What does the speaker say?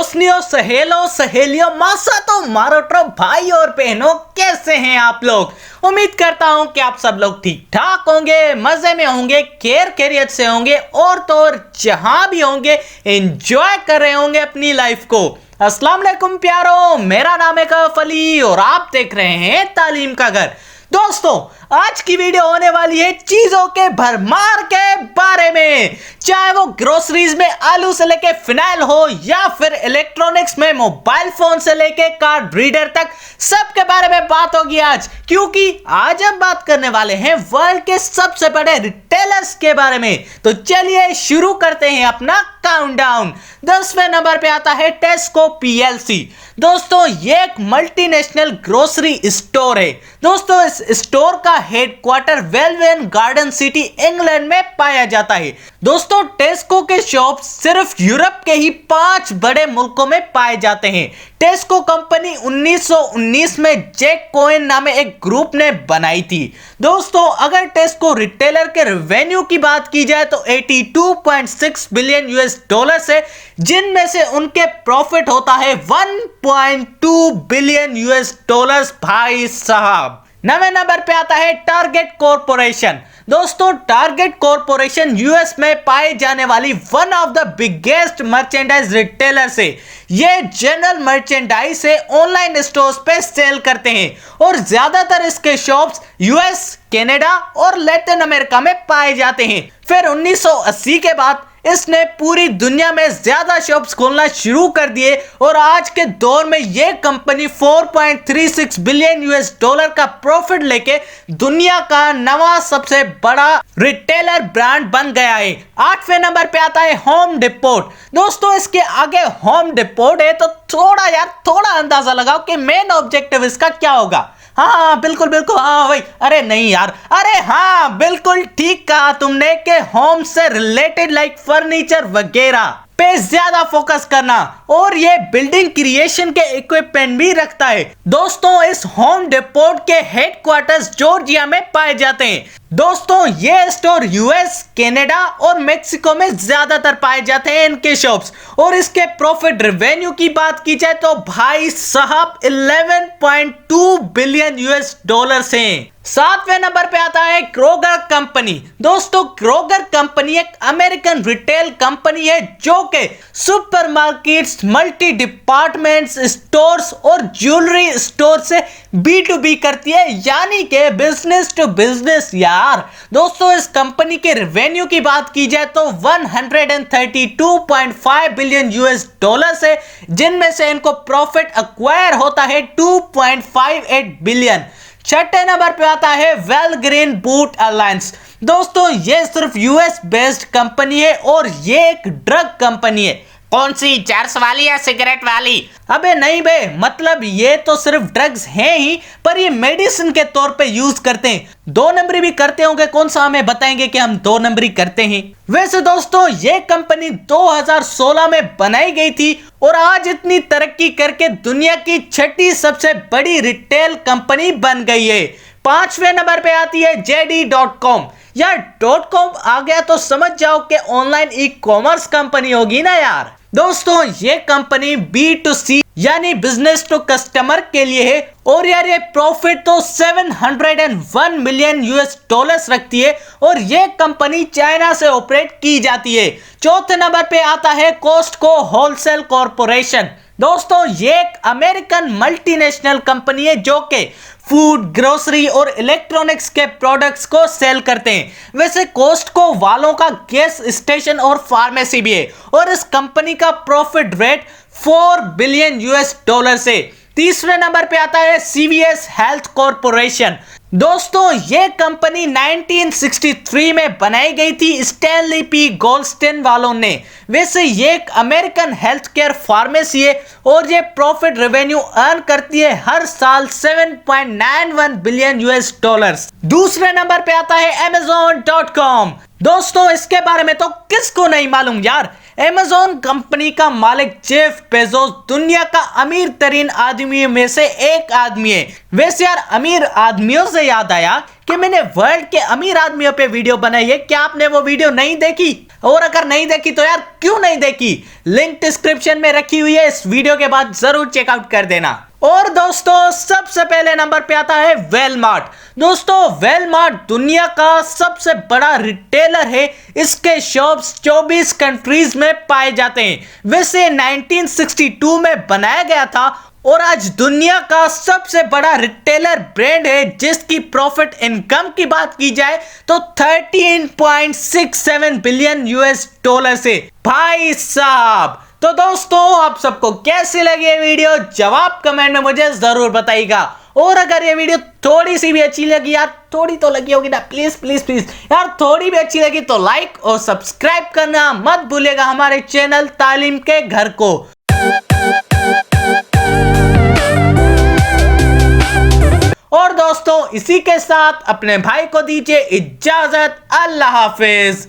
दोस्तों, सहेलों सहेलियों, मासा तो मारोट्रो भाई और बहनों, कैसे हैं आप लोग। उम्मीद करता हूं कि आप सब लोग ठीक ठाक होंगे, मजे में होंगे, खैरियत से होंगे और तो और जहां भी होंगे एंजॉय कर रहे होंगे अपनी लाइफ को। अस्सलाम वालेकुम प्यारो, मेरा नाम है कफ अली और आप देख रहे हैं तालीम का घर। दोस्तों, आज की वीडियो होने वाली है चीजों के भरमार के बारे में। चाहे वो ग्रोसरीज में आलू से लेके फिनाइल हो या फिर इलेक्ट्रॉनिक्स में मोबाइल फोन से लेके कार्ड रीडर तक, सबके बारे में बात होगी आज। क्योंकि आज हम बात करने वाले हैं वर्ल्ड के सबसे बड़े रिटेलर्स के बारे में। तो चलिए शुरू करते हैं अपना काउंटडाउन। 10वें नंबर पे आता है टेस्को पीएलसी। दोस्तों, ये एक मल्टीनेशनल ग्रोसरी स्टोर है। दोस्तों, इस स्टोर का हेडक्वार्टर वेलवेन गार्डन सिटी इंग्लैंड में पाया जाता है। दोस्तों, टेस्को के शॉप सिर्फ यूरोप के ही 5 बड़े मुल्कों में पाए जाते हैं। टेस्को कंपनी 1919 में जैक कोहेन नामे एक ग्रुप ने बनाई थी। दोस्तों, अगर टेस्को रिटेलर के रेवेन्यू की बात की जाए तो 82.6 बिलियन यूएस डॉलर से, जिनमें से उनके प्रॉफिट होता है 1.2 बिलियन यूएस डॉलर्स। भाई साहब, 9वें नंबर पे आता है टारगेट कॉरपोरेशन। दोस्तों, टारगेट कॉरपोरेशन यूएस में पाए जाने वाली one of the biggest merchandise retailer से, ये जनरल मर्चेंडाइज से ऑनलाइन स्टोर्स पे सेल करते हैं और ज्यादातर इसके शॉप्स यूएस, कनाडा और लैटिन अमेरिका में पाए जाते हैं। फिर 1980 के बाद इसने पूरी दुनिया में ज्यादा शॉप्स खोलना शुरू कर दिए और आज के दौर में यह कंपनी 4.36 बिलियन यूएस डॉलर का प्रॉफिट लेके दुनिया का 9वां सबसे बड़ा रिटेलर ब्रांड बन गया है। 8वें नंबर पे आता है होम डिपोट। दोस्तों, इसके आगे होम डिपोट है तो थोड़ा अंदाजा लगाओ कि मेन ऑब्जेक्टिव इसका क्या होगा। हाँ बिल्कुल, हाँ भाई, अरे नहीं यार, अरे हाँ बिल्कुल ठीक कहा तुमने कि होम से रिलेटेड लाइक फर्नीचर वगैरह पे ज्यादा फोकस करना, और ये बिल्डिंग क्रिएशन के इक्विपमेंट भी रखता है। दोस्तों, इस होम डिपोट के हेडक्वार्टर्स जॉर्जिया में पाए जाते हैं। दोस्तों, ये स्टोर यूएस, कनाडा और मेक्सिको में ज्यादातर पाए जाते हैं इनके शॉप्स। और इसके प्रॉफिट रेवेन्यू की बात की जाए तो भाई साहब 11.2 बिलियन यूएस डॉलर्स हैं। 7वें नंबर पे आता है क्रोगर कंपनी। दोस्तों, क्रोगर कंपनी एक अमेरिकन रिटेल कंपनी है जो कि सुपरमार्केट्स, मल्टी डिपार्टमेंट्स स्टोर्स और ज्वेलरी स्टोर से B2B करती है, यानी कि बिजनेस टू बिजनेस यार। दोस्तों, इस कंपनी के रेवेन्यू की बात की जाए तो 132.5 बिलियन यूएस डॉलर से, जिनमें से इनको प्रॉफिट एक्वायर होता है 2.58 बिलियन। 6ठे नंबर पे आता है वेलग्रीन बूट अलायंस। दोस्तों, ये सिर्फ यूएस बेस्ड कंपनी है और ये एक ड्रग कंपनी है। कौन सी, चर्स वाली या सिगरेट वाली? अबे नहीं बे, मतलब ये तो सिर्फ ड्रग्स हैं ही, पर ये मेडिसिन के तौर पे यूज करते हैं। 2 नंबरी भी करते होंगे, कौन सा हमें बताएंगे कि हम 2 नंबरी करते हैं। वैसे दोस्तों, ये कंपनी 2016 में बनाई गई थी और आज इतनी तरक्की करके दुनिया की 6ठी सबसे बड़ी रिटेल कंपनी बन गई है। 5वें नंबर पे आती है JD.com। यार .com आ गया तो समझ जाओ कि ऑनलाइन ई कॉमर्स कंपनी होगी ना यार। दोस्तों, ये कंपनी B2C यानी बिजनेस टू कस्टमर के लिए है और यार ये प्रॉफिट तो 701 मिलियन यूएस डॉलर्स रखती है और ये कंपनी चाइना से ऑपरेट की जाती है। 4थे नंबर पे आता है कॉस्टको होलसेल कॉर्पोरेशन। दोस्तों, ये एक अमेरिकन मल्टीनेशनल कंपनी है जो कि फूड, ग्रोसरी और इलेक्ट्रॉनिक्स के प्रोडक्ट्स को सेल करते हैं। वैसे कॉस्टको वालों का गैस स्टेशन और फार्मेसी भी है और इस कंपनी का profit rate 4 billion US dollar से। 3वें नंबर पे आता है CVS हेल्थ कॉर्पोरेशन। दोस्तों, ये कंपनी 1963 में बनाई गई थी स्टैनली पी गोल्डस्टीन वालों ने। वैसे ये एक अमेरिकन हेल्थ केयर फार्मेसी है और ये प्रॉफिट रेवेन्यू अर्न करती है हर साल 7.91 बिलियन यूएस डॉलर्स। दूसरे नंबर पे आता है Amazon.com। दोस्तों, इसके बारे में तो किसको नहीं मालूम यार। अमेज़न कंपनी का मालिक जेफ बेजोस दुनिया का अमीर तरीन आदमियों में से एक आदमी है। वैसे यार अमीर आदमियों से याद आया कि मैंने वर्ल्ड के अमीर आदमियों पे वीडियो बनाई है। क्या आपने वो वीडियो नहीं देखी? और अगर नहीं देखी तो यार क्यों नहीं देखी? लिंक डिस्क्रिप्शन में रखी हुई है, इस वीडियो के बाद जरूर चेकआउट कर देना। और दोस्तों सबसे पहले नंबर पे आता है वेलमार्ट। दोस्तों वेलमार्ट दुनिया का सबसे बड़ा रिटेलर है। इसके शॉप्स 24 कंट्रीज में पाए जाते हैं। वैसे 1962 में बनाया गया था और आज दुनिया का सबसे बड़ा रिटेलर ब्रांड है, जिसकी प्रॉफिट इनकम की बात की जाए तो 13.67 बिलियन यूएस डॉलर से। भाई साहब, तो दोस्तों आप सबको कैसी लगी ये वीडियो जवाब कमेंट में मुझे जरूर बताइएगा। और अगर ये वीडियो थोड़ी सी भी अच्छी लगी, यार थोड़ी तो लगी होगी ना, प्लीज प्लीज प्लीज यार थोड़ी भी अच्छी लगी तो लाइक और सब्सक्राइब करना मत भूलिएगा हमारे चैनल तालीम के घर को। और दोस्तों इसी के साथ अपने भाई को दीजिए इजाजत। अल्लाह हाफिज।